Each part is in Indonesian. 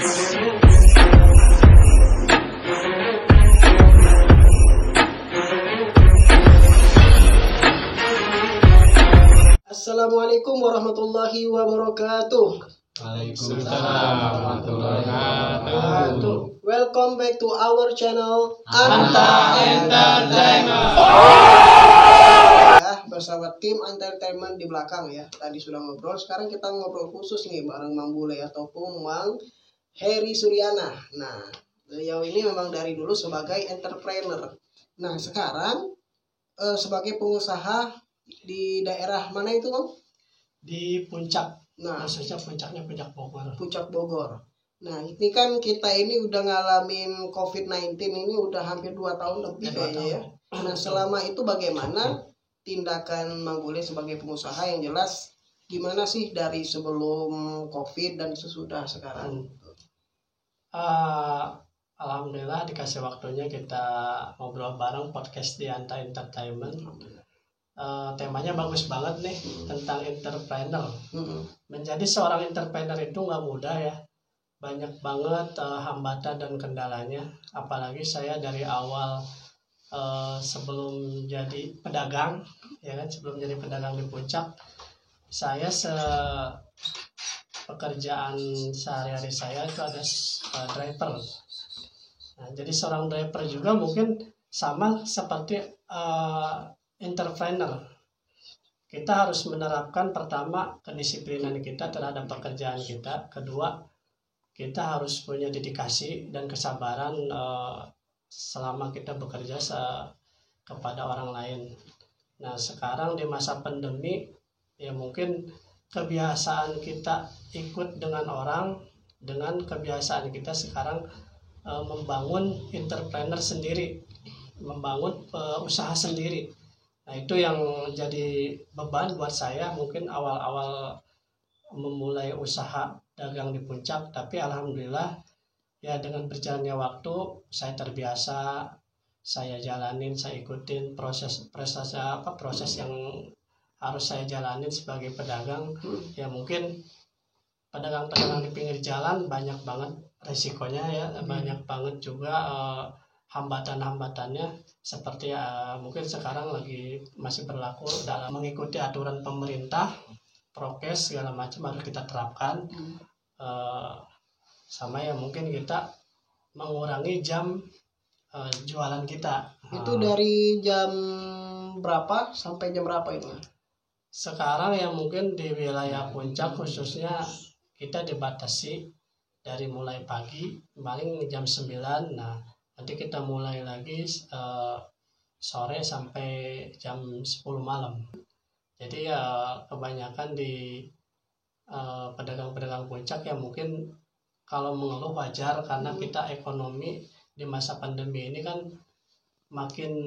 Assalamualaikum warahmatullahi wabarakatuh. Waalaikumsalam warahmatullahi wabarakatuh. Welcome back to our channel Anta Entertainment. Ya, bersama tim entertainment di belakang ya. Tadi sudah ngobrol, sekarang kita ngobrol khusus nih bareng Mang Bule ataupun Mang Heri Suryana. Nah, beliau ini memang dari dulu sebagai entrepreneur. Nah, sekarang sebagai pengusaha di daerah mana itu, Bang? Di puncak. Nah, Khususnya puncaknya Puncak Bogor. Puncak Bogor. Nah, ini kan kita ini udah ngalamin COVID-19 ini udah hampir 2 tahun lebih kayaknya ya. Nah, selama itu bagaimana tindakan Mang Bule sebagai pengusaha, yang jelas gimana sih dari sebelum COVID dan sesudah sekarang? Alhamdulillah dikasih waktunya kita ngobrol bareng podcast di Anta Entertainment. Temanya bagus banget nih tentang entrepreneur. Menjadi seorang entrepreneur itu nggak mudah ya, banyak banget hambatan dan kendalanya. Apalagi saya dari awal sebelum jadi pedagang, ya kan, sebelum jadi pedagang di puncak, saya pekerjaan sehari-hari saya itu ada driver. Nah, jadi seorang driver juga mungkin sama seperti entrepreneur. Kita harus menerapkan pertama kedisiplinan kita terhadap pekerjaan kita, kedua kita harus punya dedikasi dan kesabaran selama kita bekerja kepada orang lain. Nah, sekarang di masa pandemi ya mungkin kebiasaan kita ikut dengan orang, dengan kebiasaan kita sekarang membangun entrepreneur sendiri, membangun usaha sendiri. Nah, itu yang jadi beban buat saya mungkin awal-awal memulai usaha dagang di puncak, tapi alhamdulillah ya dengan berjalannya waktu saya terbiasa, saya jalanin, saya ikutin proses yang harus saya jalanin sebagai pedagang. Ya mungkin pedagang-pedagang di pinggir jalan banyak banget resikonya ya, banyak banget juga hambatan-hambatannya, seperti mungkin sekarang lagi masih berlaku dalam mengikuti aturan pemerintah, prokes segala macam harus kita terapkan. Sama ya mungkin kita mengurangi jam jualan kita. Itu dari jam berapa sampai jam berapa itu? Sekarang ya mungkin di wilayah puncak khususnya kita dibatasi dari mulai pagi paling jam 9. Nah, nanti kita mulai lagi sore sampai jam 10 malam. Jadi ya kebanyakan di pedagang-pedagang puncak ya mungkin kalau mengeluh wajar, karena kita ekonomi di masa pandemi ini kan makin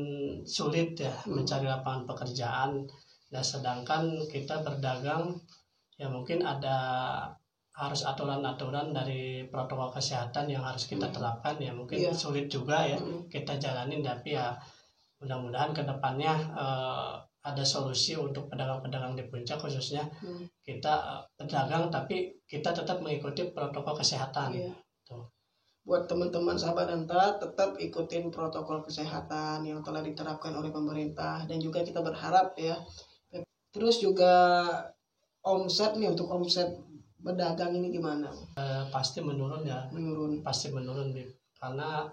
sulit ya mencari lapangan pekerjaan. Nah, sedangkan kita berdagang ya mungkin harus aturan-aturan dari protokol kesehatan yang harus kita terapkan, ya mungkin sulit juga ya kita jalanin, tapi ya mudah-mudahan kedepannya ada solusi untuk pedagang-pedagang di puncak, khususnya kita pedagang tapi kita tetap mengikuti protokol kesehatan. Tuh. Buat teman-teman sahabat Anta, tetap ikutin protokol kesehatan yang telah diterapkan oleh pemerintah, dan juga kita berharap ya. Terus juga omset nih, untuk omset pedagang ini gimana? Pasti menurun ya. Pasti menurun, karena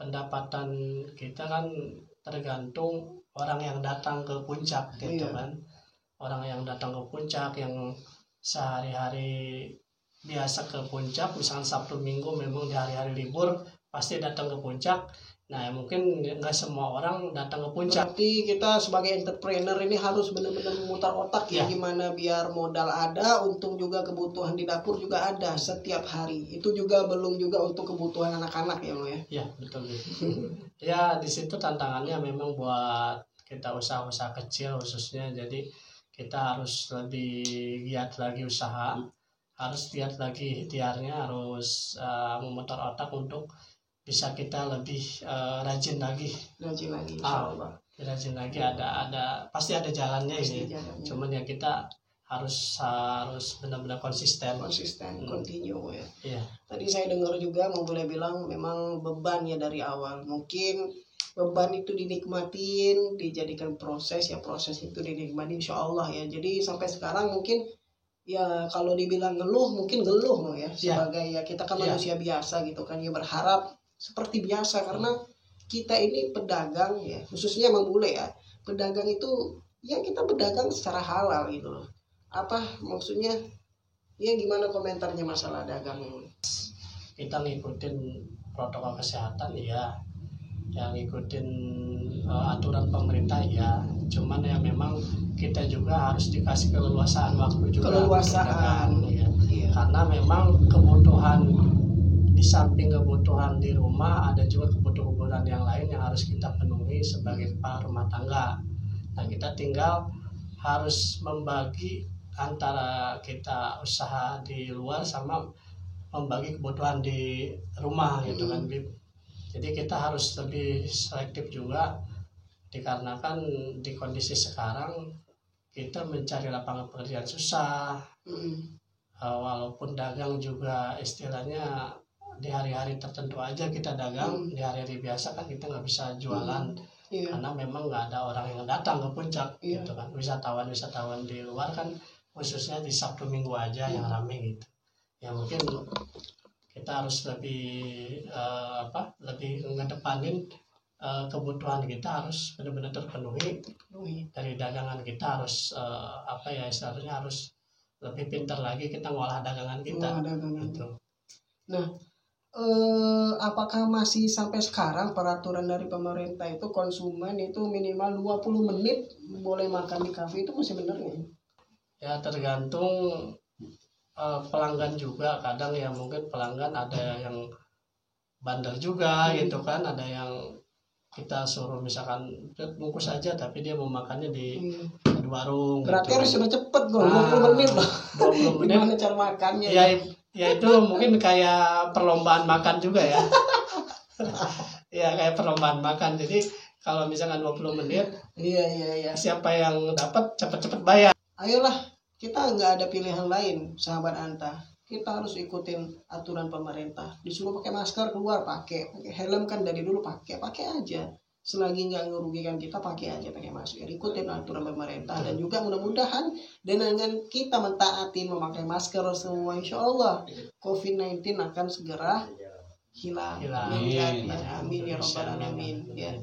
pendapatan kita kan tergantung orang yang datang ke puncak gitu kan. Orang yang datang ke puncak, yang sehari-hari biasa ke puncak, misalnya Sabtu Minggu memang di hari-hari libur pasti datang ke puncak. Nah, mungkin nggak semua orang datang ke puncak. Berarti kita sebagai entrepreneur ini harus benar-benar memutar otak ya, gimana biar modal ada, untung juga, kebutuhan di dapur juga ada setiap hari. Itu juga belum juga untuk kebutuhan anak-anak ya, Bang ya? Iya, betul. Ya, di situ tantangannya memang buat kita usaha-usaha kecil khususnya. Jadi kita harus lebih giat lagi usaha, harus giat lagi ikhtiarnya, harus memutar otak untuk bisa kita lebih rajin lagi. Rajin lagi, ada pasti ada jalannya ini. Cuman ya kita harus benar-benar konsisten, continue ya. Iya. Tadi Tadi saya dengar juga mau boleh bilang memang beban ya dari awal. Mungkin beban itu dinikmatin, dijadikan proses ya, proses itu dinikmati insya Allah ya. Jadi sampai sekarang mungkin ya kalau dibilang ngeluh mungkin ngeluh ya, sebagai ya kita kan manusia biasa gitu kan ya, berharap seperti biasa karena kita ini pedagang ya, khususnya Mang Bule ya. Pedagang itu ya kita berdagang secara halal gitu loh. Apa maksudnya? Ya gimana komentarnya masalah dagang ini? Kita ngikutin protokol kesehatan ya, yang ngikutin aturan pemerintah ya, cuman ya memang kita juga harus dikasih keleluasaan waktu juga. Keleluasaan ya. Karena memang kebutuhan, di samping kebutuhan di rumah ada juga kebutuhan yang lain yang harus kita penuhi sebagai kepala rumah tangga. Nah kita tinggal harus membagi antara kita usaha di luar sama membagi kebutuhan di rumah gitu kan, Bib. Jadi kita harus lebih selektif juga, dikarenakan di kondisi sekarang kita mencari lapangan pekerjaan susah. Walaupun dagang juga istilahnya di hari-hari tertentu aja kita dagang, di hari-hari biasa kan kita nggak bisa jualan. Karena memang nggak ada orang yang datang ke puncak gitu kan. Wisatawan di luar kan khususnya di Sabtu Minggu aja yang ramai gitu. Ya mungkin kita harus lebih lebih ngedepanin kebutuhan kita harus benar-benar terpenuhi. Dari dagangan kita harus istilahnya harus lebih pintar lagi kita ngolah dagangan kita. Gitu. Nah, apakah masih sampai sekarang peraturan dari pemerintah itu konsumen itu minimal 20 menit boleh makan di kafe, itu masih benar nggak? Ya tergantung pelanggan juga, kadang ya mungkin pelanggan ada yang bandel juga gitu kan, ada yang kita suruh misalkan bungkus aja tapi dia mau makannya di warung. Berarti gitu. Harus cepet dong, 20 menit loh. 20 menit. Gimana cara makannya? Ya itu mungkin kayak perlombaan makan juga ya. Ya kayak perlombaan makan. Jadi kalau misalkan 20 menit, iya. siapa yang dapat cepet-cepet bayar. Ayolah, kita nggak ada pilihan lain, sahabat Anta. Kita harus ikutin aturan pemerintah. Disuruh pakai masker keluar pakai helm kan dari dulu pakai aja. Selagi nggak ngerugikan kita pakai masker. Ikutin aturan pemerintah dan juga mudah-mudahan dengan kita mentaati memakai masker semua, insya Allah COVID-19 akan segera hilang. Amin ya robbal alamin ya.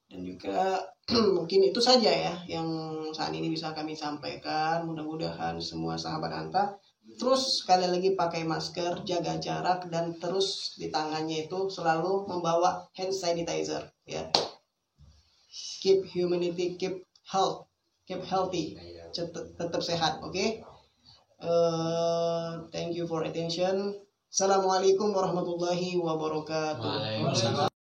Dan juga mungkin itu saja ya yang saat ini bisa kami sampaikan. Mudah-mudahan semua sahabat Anta terus sekali lagi pakai masker, jaga jarak, dan terus di tangannya itu selalu membawa hand sanitizer ya. Keep humanity, keep healthy, tetap sehat, oke? Thank you for attention. Assalamualaikum warahmatullahi wabarakatuh. Waalaikumsalam.